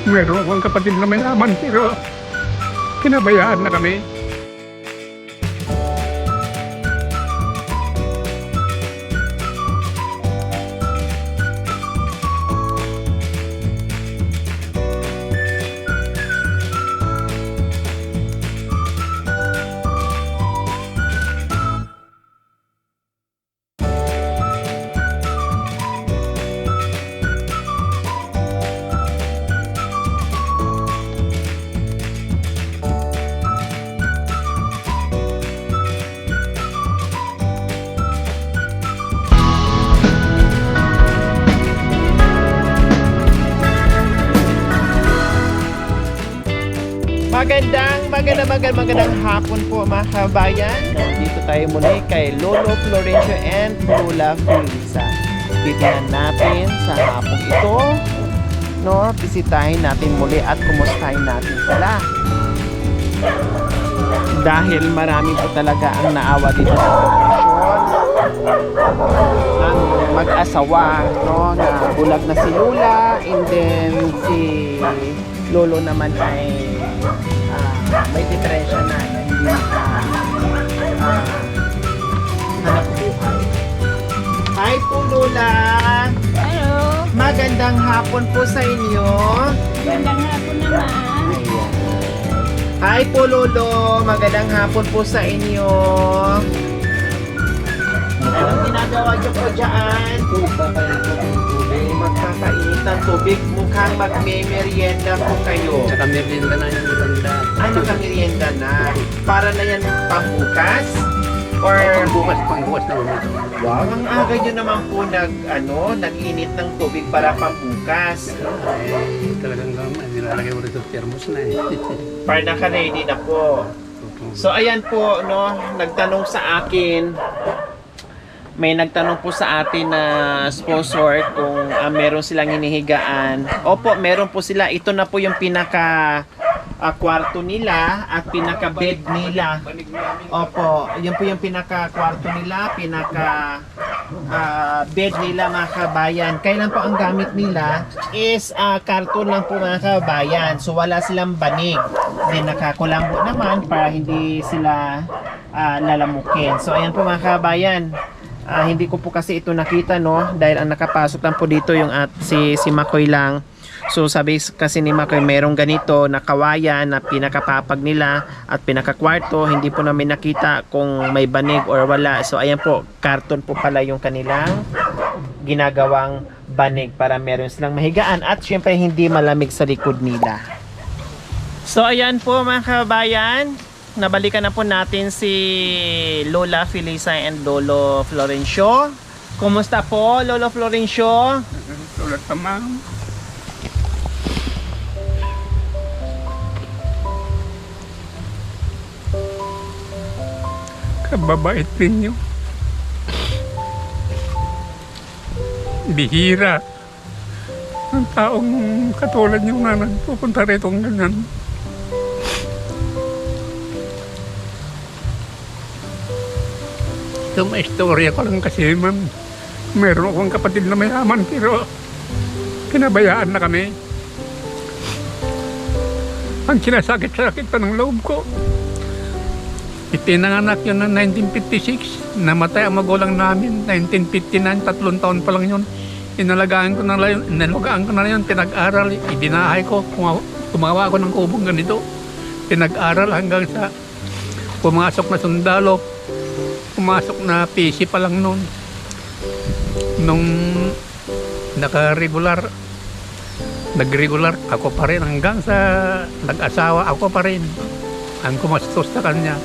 Meron akong kapatid na mayaman pero pinabayaan na kami. Magandang hapon po mga kabayan. Dito tayo muli kay Lolo Florencio and Lola Felisa. Titingnan natin sa hapong ito, no? Bisitahin natin muli at kumustahin natin sila. Dahil marami po talaga ang naawa dito sa relasyon ng mag-asawa, no? Na bulag na si Lola, and then si Lolo naman ay may diferensya na hindi hanap buhay. Hi po Lola! Hello! Magandang hapon po sa inyo. Magandang hapon naman. Ayan. Hi po Lolo! Magandang hapon po sa inyo. Anong ginagawa niyo po dyan? Magkakainit ng tubig. Mukhang magme-merienda po kayo. Nakamerienda na yung matanda. Nakamerienda na. Para na yan pambukas? Or Pangbukas na ulit. wow, ang aga nyo naman po nag-init ng tubig para pambukas. Talagang nilalagay mo rin sa thermos na eh. Para naka-ready na po. So ayan po, no, nagtanong sa akin, may nagtanong po sa atin na sponsor kung meron silang hinihigaan. Opo, meron po sila. Ito na po yung pinaka kwarto nila at pinaka bed nila. Opo, yan po yung pinaka kwarto nila, pinaka bed nila mga kabayan. Kailan po ang gamit nila is karton lang po mga kabayan. So wala silang banig. Then nakakulambo naman para hindi sila lalamukin. So ayan po mga kabayan. Hindi ko po kasi ito nakita, no, dahil ang nakapasok lang po dito yung si Makoy lang. So sabi kasi ni Makoy merong ganito na kawayan na pinakapapag nila at pinakakwarto. Hindi po namin nakita kung may banig or wala. So ayan po, karton po pala yung kanilang ginagawang banig para meron silang mahigaan at syempre hindi malamig sa likod nila. So ayan po mga kabayan, nabalikan na po natin si Lola Felisa and Lolo Florencio. Kumusta po Lolo Florencio? Tulad pa ma'am. Kababait ninyo. Bihira ang taong katulad nyo na nagpupunta rito ng ganyan. Ito may istorya ko lang kasi ma'am. Meron akong kapatid na mayaman pero pinabayaan na kami. Ang sinasakit-sakit pa ng loob ko. Ipinanganak yun ng 1956. Namatay ang magulang namin. 1959, 3 taon pa lang yun. Inalagaan ko na yun, pinag-aral, ibinahay ko. Kumawa ako ng kubong ganito. Pinag-aral hanggang sa pumasok na sundalo. Pumasok na PC pa lang noon. Nung nag-regular ako pa rin hanggang sa nag-asawa ako pa rin. Ang kumastos sa kanya.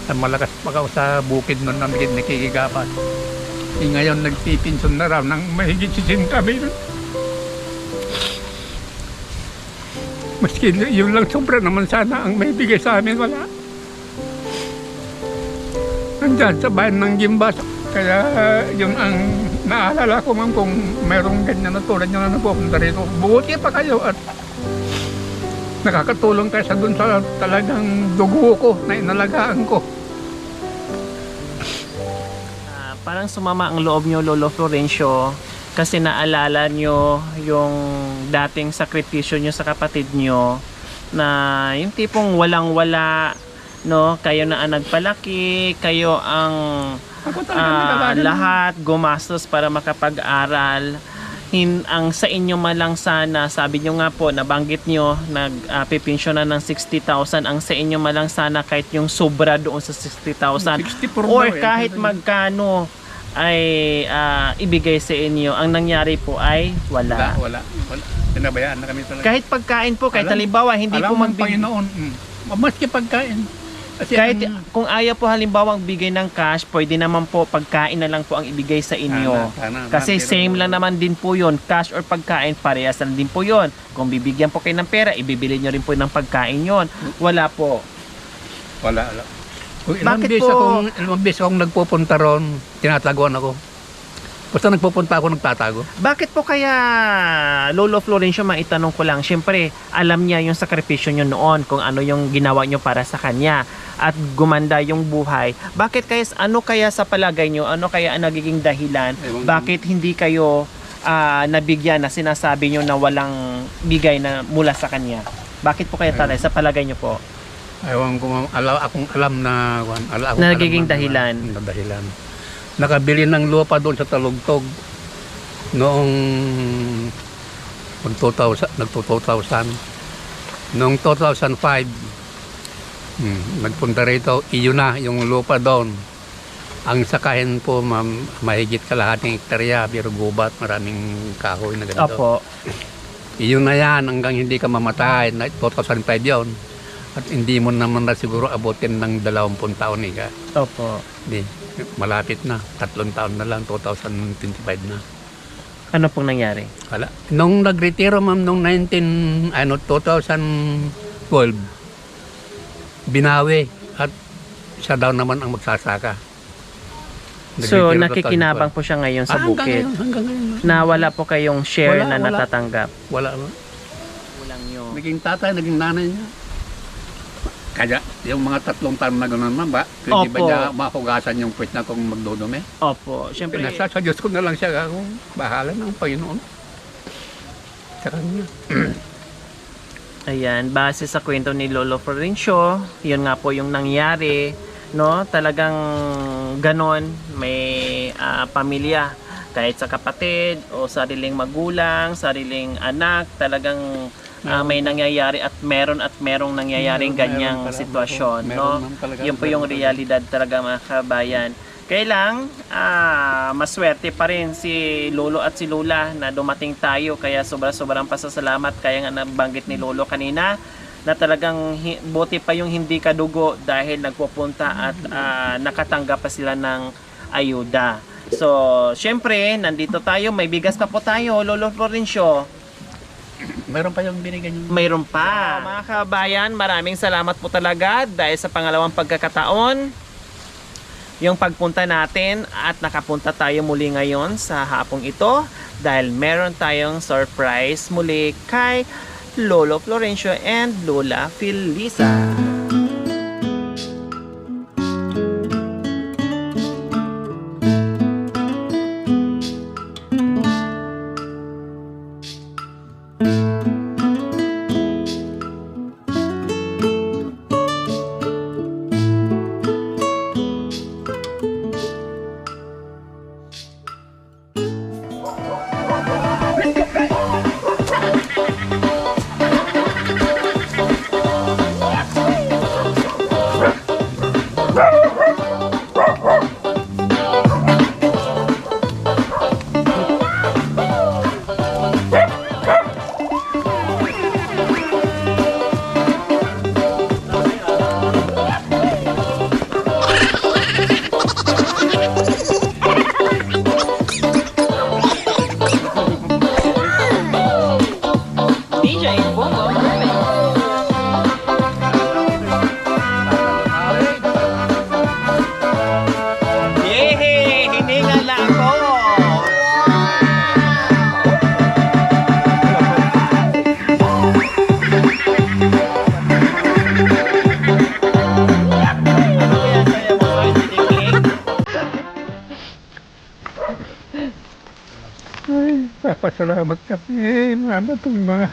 Malakas pa ako sa bukid noon na nakikigapan. Ngayon nagpipinson na raw ng mahigit 60 kami. Maski yun lang sobra naman sana ang may bigay sa amin, wala. Nandyan sa bayan ng Gimbas. Kaya yung ang naalala ko man kung mayroong ganyan na tulad nyo na napupunta rito. Buti pa kayo at nakakatulong kayo sa dun sa talagang dugo ko na inalagaan ko. Parang sumama ang loob nyo, Lolo Florencio, kasi naalala nyo yung dating sakripisyo nyo sa kapatid nyo na yung tipong walang-wala, no? Kayo na ang nagpalaki, kayo ang Ako talaga lahat gumastos para makapag-aral. Ang sa inyo man lang sana, sabi nyo nga po, nabanggit nyo, nagpipensyon na ng 60,000, ang sa inyo man lang sana kahit yung sobra doon sa 60,000 64 or daw eh. kahit magkano ay ibigay sa inyo. Ang nangyari po ay wala. Wala. Pinabayaan na kami talaga. Kahit pagkain po, kahit Alam- halimbawa, hindi po Alam ng magbigay. Panginoon. Maski pagkain. Kasi Kahit ang- kung ayaw po halimbawa bigay ng cash, pwede naman po pagkain na lang po ang ibigay sa inyo. Sana, Kasi pero- same lang naman din po yun. Cash or pagkain, parehas lang din po yun. Kung bibigyan po kayo ng pera, ibibili nyo rin po ng pagkain yun. Wala po. Wala. Kung Bakit po- ilang beses akong nagpupunta ron, tinataguan ako. Basta nagpupunta ako, nagtatago. Bakit po kaya, Lolo Florencio, maitanong ko lang, syempre, alam niya yung sakripisyo nyo noon, kung ano yung ginawa nyo para sa kanya, at gumanda yung buhay. Bakit kaya, ano kaya sa palagay nyo, ano kaya ang nagiging dahilan, Ewan ko. bakit hindi kayo nabigyan na sinasabi nyo na walang bigay na mula sa kanya? Bakit po kaya tatay, sa palagay nyo po? Ewan ko, akong alam na... Na nagiging dahilan. Na dahilan. Nakabili ng lupa doon sa Talugtog noong nag-2000. Noong 2005, nagpunta rito, iyon na yung lupa doon. Ang sakahin po, ma'am, mahigit kalahating hektarya, pero gubat, maraming kahoy na ganito. Opo. Iyon na yan hanggang hindi ka mamatay. 2005 yon. At hindi mo naman na siguro abutin ng 20 taon ka. Opo. Hindi, malapit na. 3 taon na lang, 2025 na. Ano pong nangyari? Wala. Nung nagretiro, ma'am, nung 2012, binawi at siya daw naman ang magsasaka. So, Nagretiro nakikinabang po siya ngayon sa bukid. Hanggang ngayon. Na wala po kayong share Wala, na wala. natatanggap. Wala. Kulang nyo. Naging tatay, naging nanay niya. Kaya, yung mga 3 taon na gano'n, ma'am, ba? Hindi ba Opo. niya mahugasan yung puwit na kung magdudumi? Opo. Siyempre, Nasa sa Diyos ko na lang siya ako. Bahala ng Panginoon. Sa kanya. ayan, base sa kwento ni Lolo Florencio, yun nga po yung nangyari, no? Talagang ganon, may pamilya, kahit sa kapatid o sariling magulang, sariling anak, talagang may nangyayari at merong nangyayaring ganyang Meron pala, sitwasyon, meron no? naman talaga. Yun po yung realidad talaga, mga kabayan. Kaya lang, maswerte pa rin si Lolo at si Lola na dumating tayo, kaya sobrang pasasalamat. Kaya nga nabanggit ni Lolo kanina na talagang buti pa yung hindi kadugo dahil nagpupunta at nakatanggap pa sila ng ayuda. So, syempre, nandito tayo, may bigas pa po tayo, Lolo Florencio. Meron pa yung binigyan niyo. Mayroon pa. Mga kabayan, maraming salamat po talaga dahil sa pangalawang pagkakataon, yung pagpunta natin at nakapunta tayo muli ngayon sa hapong ito dahil meron tayong surprise muli kay Lolo Florencio and Lola Felisa. nagpapasalamat kami na itong mga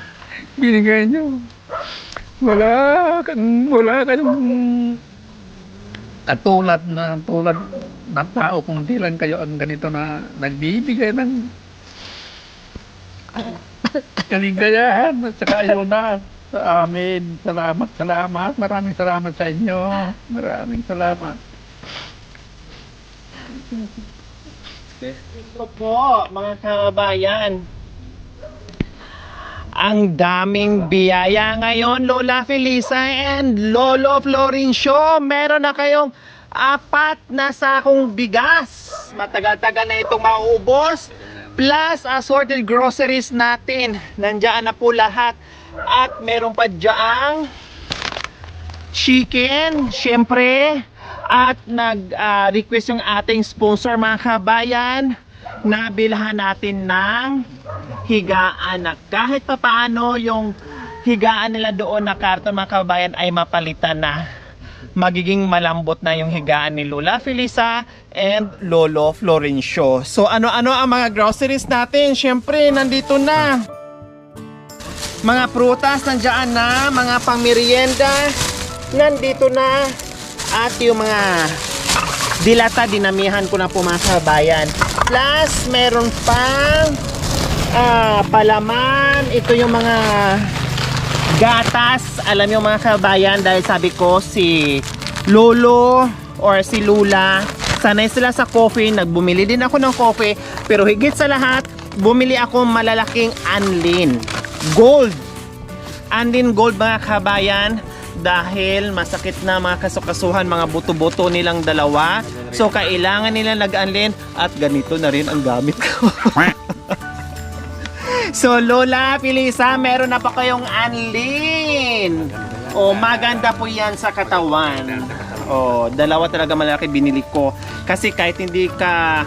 binigay nyo. Wala kayong tulad ng tao kung di lang kayo ang ganito na nagbibigay ng kaligayahan at saka ayuda sa amin. Salamat. Maraming salamat sa inyo. Maraming salamat. Ito po, mga kabayan. Ang daming biyaya ngayon, Lola Felisa and Lolo Florencio. Meron na kayong 4 na sakong bigas. Matagal-tagal na itong mauubos. Plus, assorted groceries natin. Nandiyan na po lahat. At meron pa dyaang chicken, syempre. At nag-request yung ating sponsor, mga kabayan, na bilhan natin ng higaan na kahit papaano yung higaan nila doon na karton, mga kabayan, ay mapalitan na. Magiging malambot na yung higaan ni Lola Felisa and Lolo Florencio. So ano-ano ang mga groceries natin? Syempre, nandito na. Mga prutas nandiyan na, mga pangmerienda nandito na. At yung mga dilata, dinamihan ko na po, mga kabayan. Plus, meron pang palaman. Ito yung mga gatas. Alam niyo, mga kabayan, dahil sabi ko si Lolo or si Lula, sanay sila sa coffee. Nagbumili din ako ng coffee. Pero higit sa lahat, bumili ako malalaking Anlin Gold. Anlin Gold, mga kabayan. Dahil masakit na mga kasukasuhan, mga buto-buto nilang dalawa. So kailangan nila nag-anlin. At ganito na rin ang gamit ko. So Lola Felisa, meron na pa kayong anlin. O maganda po yan sa katawan. O dalawa talaga malaki binili ko. Kasi kahit hindi ka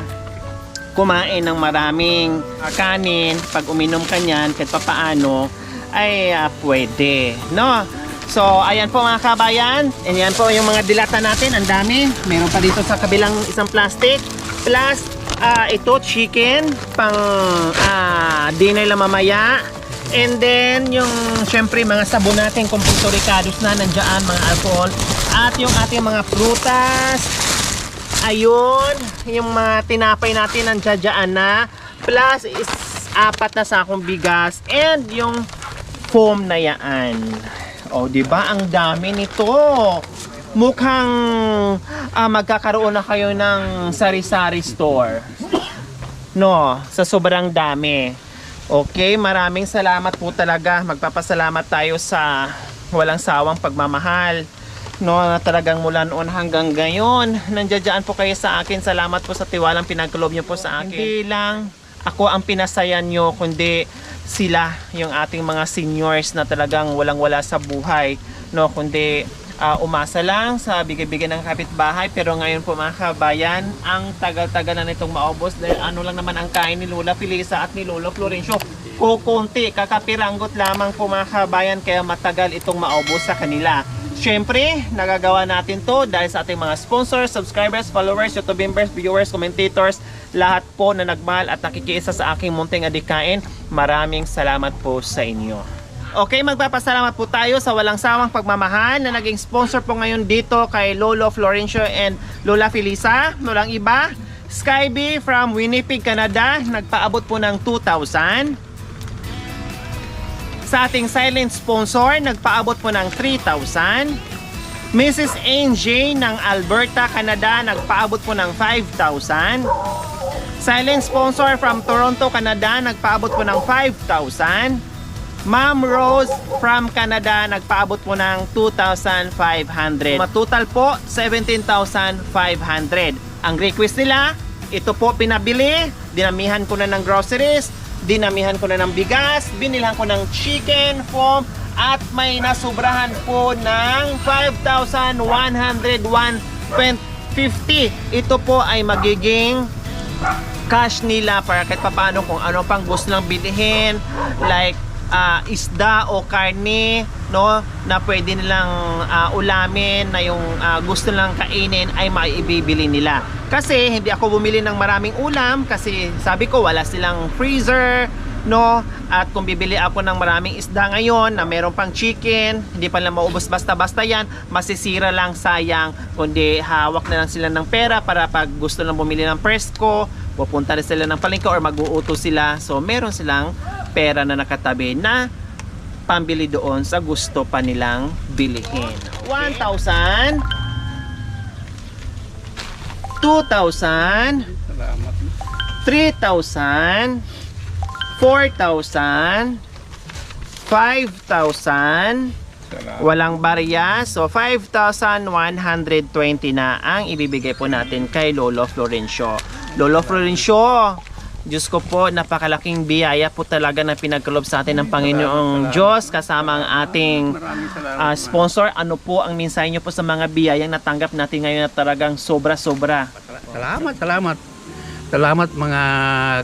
kumain ng maraming kanin, pag uminom ka niyan, kahit papaano, ay pwede, no? So, ayan po, mga kabayan. Ayan po yung mga dilata natin. Ang dami. Meron pa dito sa kabilang isang plastic. Plus, ito, chicken. Pang dinner lang mamaya. And then, yung, syempre, mga sabon natin, completo ricados na nandiyan, mga alcohol. At yung ating mga prutas. Ayun. Yung mga tinapay natin, nandiyan na. Plus, 4 na sakong bigas. And yung foam na yaan. O, di ba? Ang dami nito. Mukhang magkakaroon na kayo ng sari-sari store. No, sa sobrang dami. Okay, maraming salamat po talaga. Magpapasalamat tayo sa walang sawang pagmamahal. No, talagang mula noon hanggang ngayon. Nandiyan po kayo sa akin. Salamat po sa tiwalang pinagkaloob niyo po sa akin. Hindi lang ako ang pinasayan nyo, kundi sila, yung ating mga seniors na talagang walang-wala sa buhay, no, kundi umasa lang sa bigay-bigay ng kapitbahay. Pero ngayon po, mga kabayan, ang tagal-tagal na nitong maubos dahil ano lang naman ang kain ni Lola Felisa at ni Lolo Florencio. Kukunti, kakapiranggot lamang po, mga kabayan, kaya matagal itong maubos sa kanila. Siyempre, nagagawa natin to dahil sa ating mga sponsors, subscribers, followers, YouTube members, viewers, commentators, lahat po na nagmahal at nakikiisa sa aking munting adikain. Maraming salamat po sa inyo. Okay, magpapasalamat po tayo sa walang sawang pagmamahal na naging sponsor po ngayon dito kay Lolo Florencio and Lola Felisa. Walang iba, Skyby from Winnipeg, Canada, nagpaabot po ng 2,000. Sa ating silent sponsor, nagpaabot po ng 3,000. Mrs. NJ ng Alberta, Canada, nagpaabot po ng 5,000. Silent sponsor from Toronto, Canada, nagpaabot po ng 5,000. Ma'am Rose from Canada, nagpaabot po ng 2,500. Matotal po, 17,500. Ang request nila, ito po pinabili, dinamihan ko na ng groceries, dinamihan ko na ng bigas, binilhan ko ng chicken, foam, at may nasubrahan po ng 5,101.50. Ito po ay magiging cash nila para kahit papaano kung ano pang gusto lang bilhin, like isda o karne, no, na pwede nilang ulamin, na yung gusto nilang kainin ay maibibili nila. Kasi hindi ako bumili ng maraming ulam kasi sabi ko wala silang freezer, no? At kung bibili ako ng maraming isda ngayon na meron pang chicken, hindi pa lang maubos basta-basta yan, masisira lang, sayang. Kundi hawak na lang sila ng pera para pag gusto lang bumili ng presko, pupunta rin sila ng palengke or mag-uuto sila. So meron silang pera na nakatabi na pambili doon sa gusto pa nilang bilihin. 1,000, 2,000, Salamat. 3,000, 4,000, 5,000, Salamat. walang barya. So 5,120 na ang ibibigay po natin kay Lolo Florencio. Lolo Florencio, Diyos ko po, napakalaking biyaya po talaga na pinagkalob sa atin ng Panginoong Diyos kasama ang ating Maraming salamat. sponsor. Ano po ang mensahe niyo po sa mga biyayang natanggap natin ngayon na talagang sobra-sobra? Salamat, salamat. Salamat mga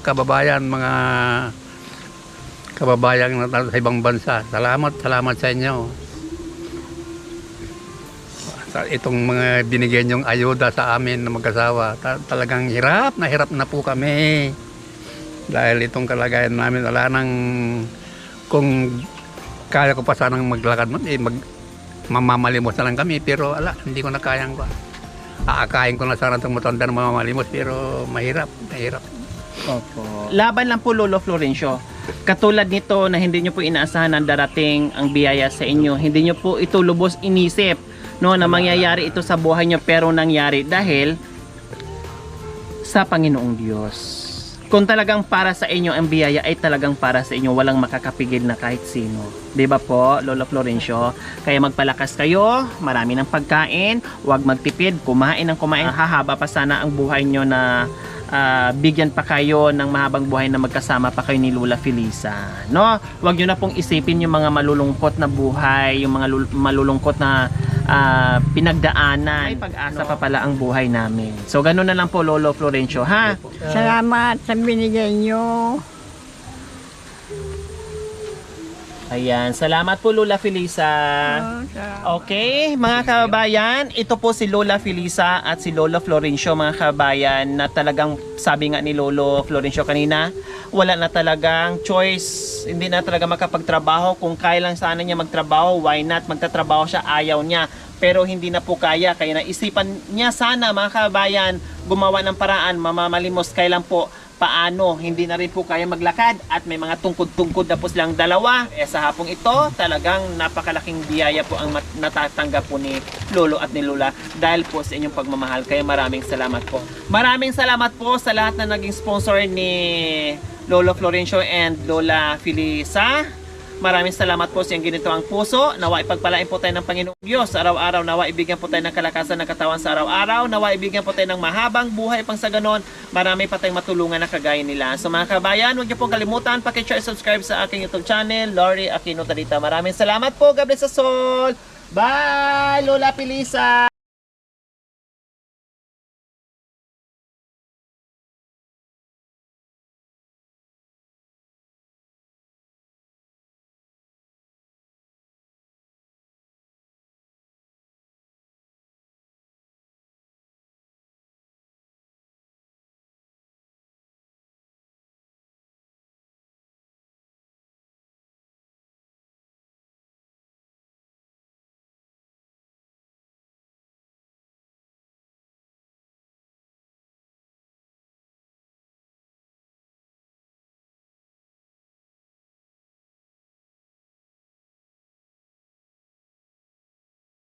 kababayan, mga kababayang sa ibang bansa. Salamat, salamat sa inyo. Sa itong mga binigyan yung ayuda sa amin na mag-asawa. Talagang hirap na po kami. Dahil itong kalagayan namin, wala nang, kung kaya ko pa sanang maglakad, mamamalimos na lang kami. Pero ala, hindi ko na kayang ko. Aakain ko na sana itong matanda na mamamalimos, pero mahirap. Opo. Laban lang po, Lolo Florencio. Katulad nito na hindi nyo po inaasahan na darating ang biyaya sa inyo. Hindi nyo po ito lubos inisip, no, na mangyayari ito sa buhay nyo, pero nangyari dahil sa Panginoong Diyos. Kung talagang para sa inyo ang biyaya ay talagang para sa inyo, walang makakapigil na kahit sino. 'Di ba po, Lolo Florencio? Kaya magpalakas kayo, marami ng pagkain, huwag magtipid, kumain ng kumain. Hahaba pa sana ang buhay nyo na bigyan pa kayo ng mahabang buhay na magkasama pa kayo ni Lola Felisa, no? Huwag nyo na pong isipin yung mga malulungkot na buhay, yung mga malulungkot na pinagdaanan. May pag-asa pa pala ang buhay namin. So ganun na lang po, Lolo Florencio, ha? Salamat sa binigay nyo. Ayan, salamat po, Lola Felisa. Okay, mga kababayan, ito po si Lola Felisa at si Lolo Florencio, mga kababayan, na talagang sabi nga ni Lolo Florencio kanina, wala na talagang choice, hindi na talaga makapagtrabaho. Kung kaya lang sana niya magtrabaho, why not? Magtatrabaho siya, ayaw niya. Pero hindi na po kaya naisipan niya sana, mga kababayan, gumawa ng paraan, mamamalimos, kailan po, paano, hindi na rin po kaya maglakad at may mga tungkod-tungkod na po silang dalawa. Sa hapong ito, talagang napakalaking biyaya po ang natatanggap po ni Lolo at ni Lola dahil po sa inyong pagmamahal. Kaya maraming salamat po. Maraming salamat po sa lahat na naging sponsor ni Lolo Florencio and Lola Felisa. Maraming salamat po sa iyong ginito ang puso. Nawa ipagpalain po tayo ng Panginoong Diyos araw-araw. Nawa ibigyan po tayo ng kalakasan ng katawan sa araw-araw. Nawa ibigyan po tayo ng mahabang buhay pang sa ganon. Marami pa tayong matulungan na kagaya nila. So mga kabayan, huwag niyo pong kalimutan, paki-share, subscribe sa aking YouTube channel, Lori Aquino Talita. Maraming salamat po. God bless us all. Bye, Lola Felisa.